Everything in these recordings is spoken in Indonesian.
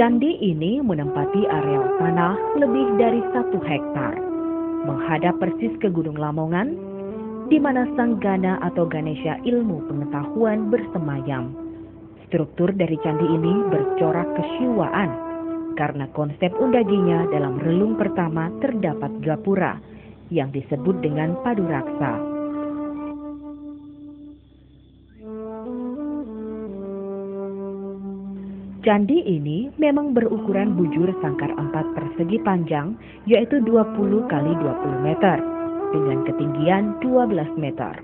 Candi ini menempati areal tanah lebih dari 1 hektar, menghadap persis ke Gunung Lamongan, di mana Sang Gana atau Ganesha ilmu pengetahuan bersemayam. Struktur dari candi ini bercorak kesyuaan, karena konsep undaginya dalam relung pertama terdapat gapura, yang disebut dengan paduraksa. Candi ini memang berukuran bujur sangkar 4 persegi panjang, yaitu 20 kali 20 meter, dengan ketinggian 12 meter.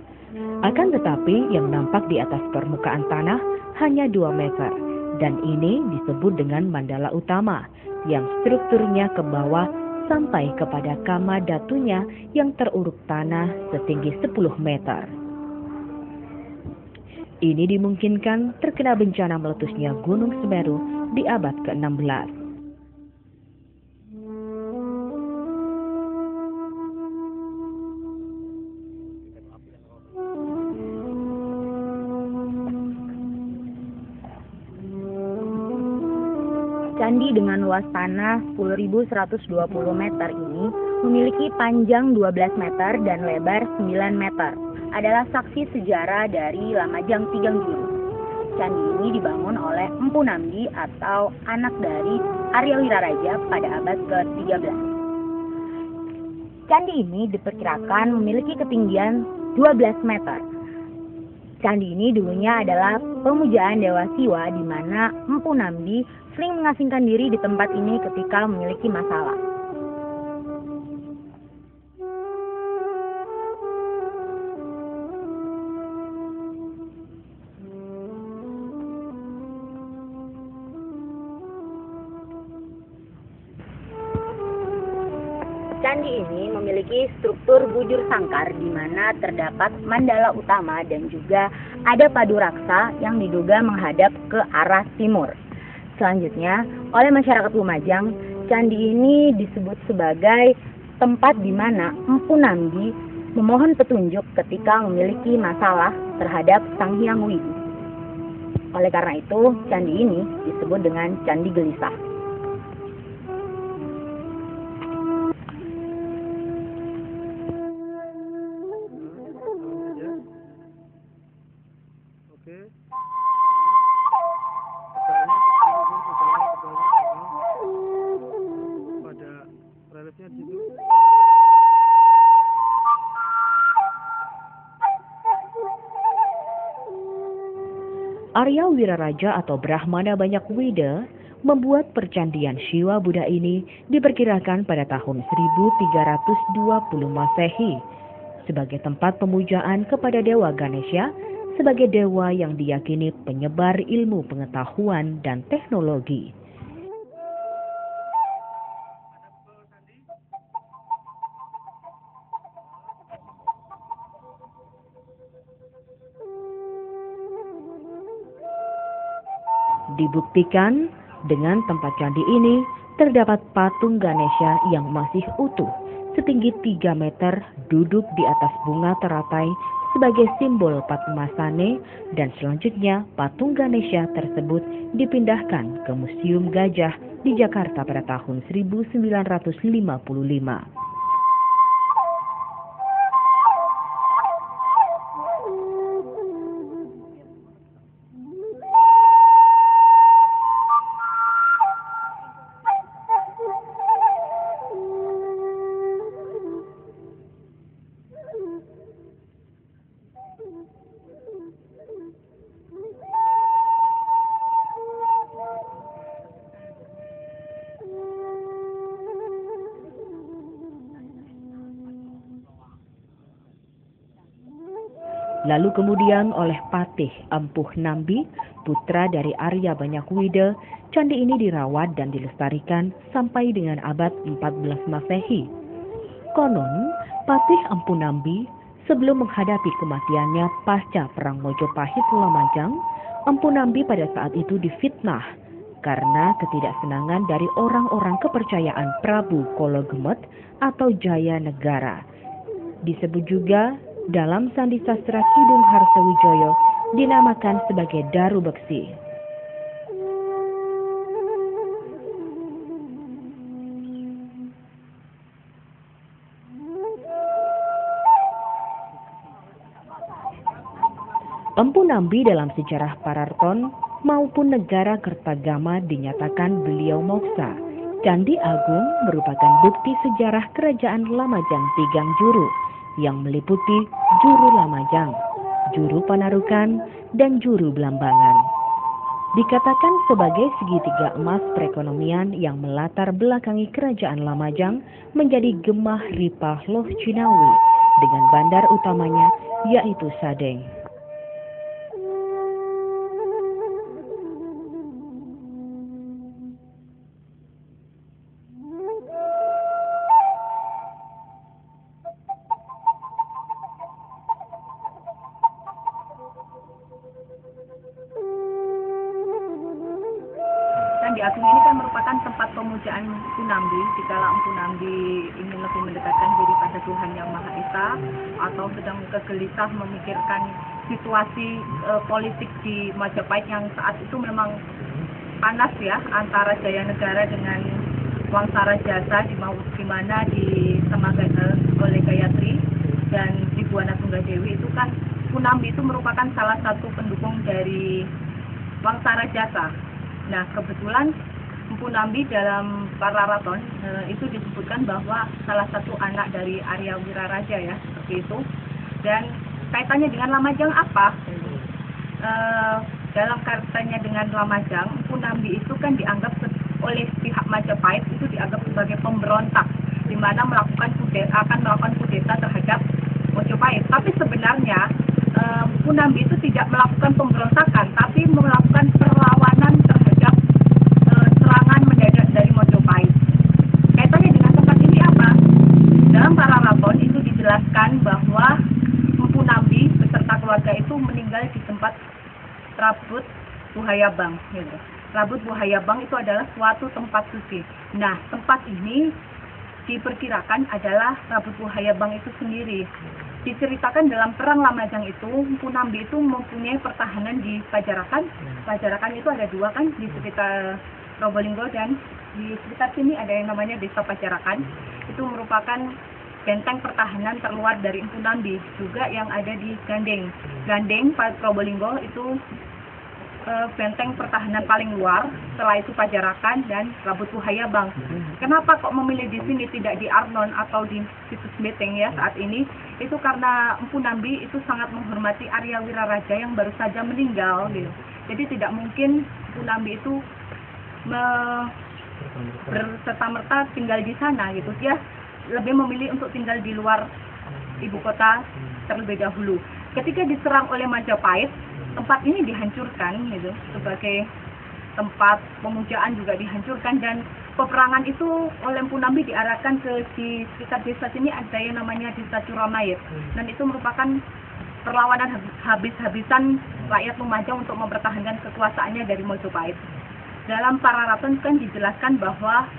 Akan tetapi yang nampak di atas permukaan tanah hanya 2 meter, dan ini disebut dengan mandala utama, yang strukturnya ke bawah sampai kepada kama datunya yang teruruk tanah setinggi 10 meter. Ini dimungkinkan terkena bencana meletusnya Gunung Semeru di abad ke-16. Candi dengan luas tanah 10.120 meter ini memiliki panjang 12 meter dan lebar 9 meter. Adalah saksi sejarah dari Lamajang Tigang Juru. Candi ini dibangun oleh Empu Nambi atau anak dari Arya Wiraraja pada abad ke-13. Candi ini diperkirakan memiliki ketinggian 12 meter. Candi ini dulunya adalah pemujaan Dewa Siwa, di mana Empu Nambi sering mengasingkan diri di tempat ini ketika memiliki masalah. Candi ini memiliki struktur bujur sangkar di mana terdapat mandala utama dan juga ada paduraksa yang diduga menghadap ke arah timur. Selanjutnya, oleh masyarakat Lumajang, candi ini disebut sebagai tempat di mana Empu Nambi memohon petunjuk ketika memiliki masalah terhadap Sang Hyang Widi. Oleh karena itu, candi ini disebut dengan Candi Gelisah. Arya Wiraraja atau Brahmana Banyakwida membuat percandian Shiwa Buddha ini diperkirakan pada tahun 1320 Masehi sebagai tempat pemujaan kepada Dewa Ganesha sebagai dewa yang diyakini penyebar ilmu pengetahuan dan teknologi. Dibuktikan dengan tempat candi ini terdapat patung Ganesha yang masih utuh setinggi 3 meter duduk di atas bunga teratai sebagai simbol Padmasane, dan selanjutnya patung Ganesha tersebut dipindahkan ke Museum Gajah di Jakarta pada tahun 1955. Lalu kemudian oleh Patih Empu Nambi, putra dari Arya Banyakwida, candi ini dirawat dan dilestarikan sampai dengan abad 14 Masehi. Konon, Patih Empu Nambi sebelum menghadapi kematiannya pasca Perang Mojopahit Lamajang, Empu Nambi pada saat itu difitnah karena ketidaksenangan dari orang-orang kepercayaan Prabu Kologemet atau Jaya Negara. Disebut juga dalam Sandi Sastra Kidung Harsowijoyo dinamakan sebagai Daru Beksi. Empu Nambi dalam sejarah Pararaton maupun negara Kertagama dinyatakan beliau moksa. Candi Agung merupakan bukti sejarah kerajaan Lamajang Tigang Juru yang meliputi Juru Lamajang, Juru Panarukan, dan Juru Belambangan. Dikatakan sebagai segitiga emas perekonomian yang melatar belakangi kerajaan Lamajang menjadi Gemah Ripah Loh Cinawi dengan bandar utamanya yaitu Sadeng. Candi Agung ini kan merupakan tempat pemujaan Empu Nambi. Dikala Empu Nambi ingin lebih mendekatkan diri pada Tuhan Yang Maha Esa atau sedang kegelisah memikirkan situasi politik di Majapahit yang saat itu memang panas ya, antara Jaya Negara dengan Wangsara Jasa, di mana disemagakan oleh Gayatri dan di Buana Tunggadewi. Itu kan Empu Nambi itu merupakan salah satu pendukung dari Wangsara Jasa. Nah, kebetulan Empu Nambi dalam Pararaton itu disebutkan bahwa salah satu anak dari Arya Wiraraja ya, seperti itu. Dan kaitannya dengan Lamajang apa? Dalam kaitannya dengan Lamajang, Empu Nambi itu kan dianggap oleh pihak Majapahit itu dianggap sebagai pemberontak, di mana akan melakukan kudeta terhadap Majapahit. Tapi sebenarnya Empu Nambi itu tidak melakukan pemberontakan, tapi melakukan perlawanan terhadap serangan mendadak dari Majapahit. Kaitannya dengan tempat ini apa? Dalam Pararaton itu dijelaskan bahwa Empu Nambi beserta keluarga itu meninggal di tempat Rabut Buhayabang. Gitu. Rabut Buhayabang itu adalah suatu tempat suci. Nah, tempat ini diperkirakan adalah Rabut Buhayabang itu sendiri. Diceritakan dalam perang Lamajang itu, Empu Nambi itu mempunyai pertahanan di Pajarakan. Pajarakan itu ada dua kan, di sekitar Probolinggo dan di sekitar sini ada yang namanya Desa Pajarakan. Itu merupakan benteng pertahanan terluar dari Empu Nambi. Juga yang ada di Gandeng. Gandeng, Probolinggo itu benteng pertahanan paling luar. Setelah itu Pajarakan dan Rabut Buhayabang. Kenapa kok memilih di sini tidak di Arnon atau di situs Beteng ya saat ini? Itu karena Empu Nambi itu sangat menghormati Arya Wiraraja yang baru saja meninggal gitu. Jadi tidak mungkin Empu Nambi itu berserta-merta tinggal di sana gitu. Dia lebih memilih untuk tinggal di luar ibu kota terlebih dahulu. Ketika diserang oleh Majapahit, tempat ini dihancurkan gitu, sebagai tempat pemujaan juga dihancurkan, dan peperangan itu oleh Empu Nambi diarahkan ke di sekitar desa sini ada yang namanya Desa Curamayit, dan itu merupakan perlawanan habis-habisan rakyat Lumajang untuk mempertahankan kekuasaannya dari Majapahit. Dalam Pararaton kan dijelaskan bahwa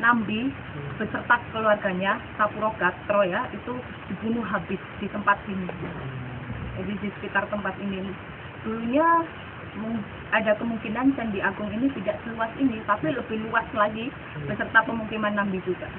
Nambi beserta keluarganya Sapuro Gatro ya itu dibunuh habis di tempat ini. Jadi di sekitar tempat ini dulunya ada kemungkinan Candi Agung ini tidak seluas ini, tapi lebih luas lagi beserta pemukiman Nambi juga.